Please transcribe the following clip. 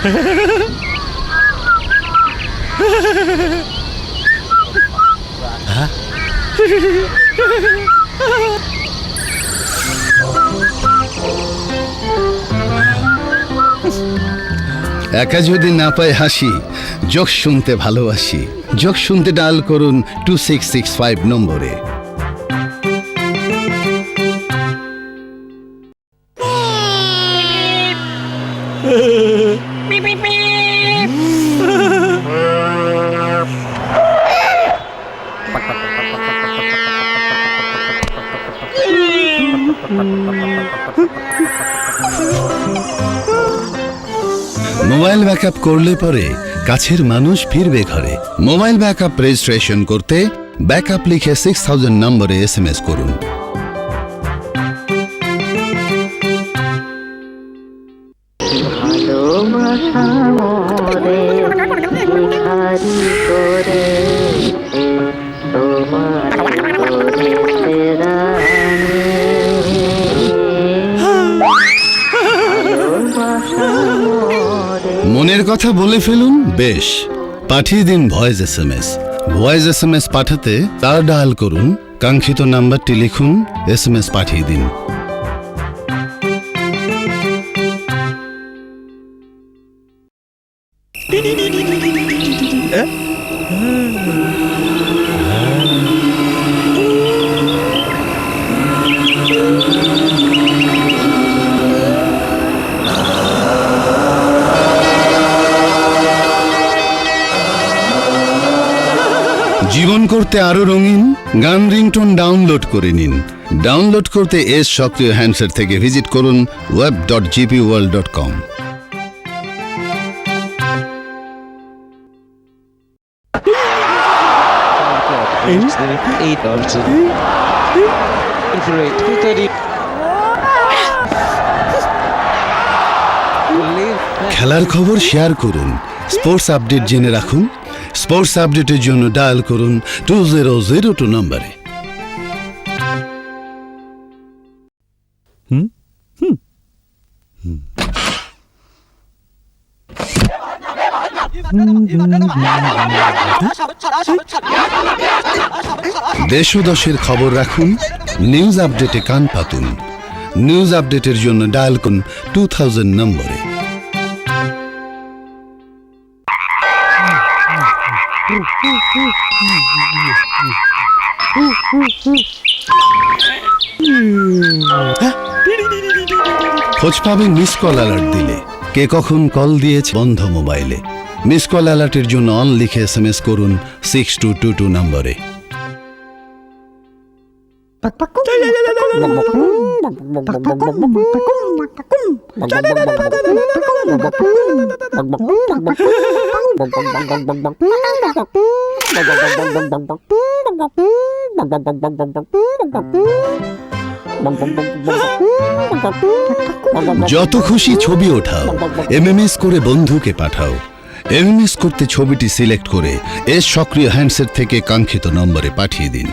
একা যদি না পায় হাসি, জোক শুনতে ভালোবাসি। জোক শুনতে ডায়াল করুন 2665 নম্বরে। মোবাইল ব্যাকআপ করলে পরে কাছের মানুষ ফিরবে ঘরে। মোবাইল ব্যাকআপ রেজিস্ট্রেশন করতে ব্যাকআপ লিখে 6000 নম্বরে SMS করুন। মনের কথা বলে ফেলুন, বেশ, পাঠিয়ে দিন ভয়েস SMS। ভয়েস SMS পাঠাতে তার ডায়াল করুন, কাঙ্ক্ষিত নাম্বারটি লিখুন, SMS পাঠিয়ে দিন। জীবন করতে আরো রঙিন গান রিংটোন ডাউনলোড করে নিন। ডাউনলোড করতে এস সক্রিয় হ্যান্ডসেট থেকে ভিজিট করুন web.gpworld.com। খেলার খবর শেয়ার করুন, স্পোর্টস আপডেট জেনে রাখুন। স্পোর্টস আপডেটের জন্য ডায়াল করুন 2002 নম্বরে। দেশ ও দশের খবর রাখুন, নিউজ আপডেটে কান পাতুন। নিউজ আপডেটের জন্য ডায়াল করুন 2000 নম্বরে। খোঁজ পাবেন মিস কল অ্যালার্ট দিলে, কে কখন কল দিয়েছে বন্ধ মোবাইলে। মিস কল অ্যালার্টের জন্য অন লিখে SMS করুন 6222 নম্বরে। যত খুশি ছবি ওঠাও, MMS করে বন্ধুকে পাঠাও। MMS করতে ছবিটি সিলেক্ট করে এস সক্রিয় হ্যান্ডসেট থেকে কাঙ্ক্ষিত নম্বরে পাঠিয়ে দিন।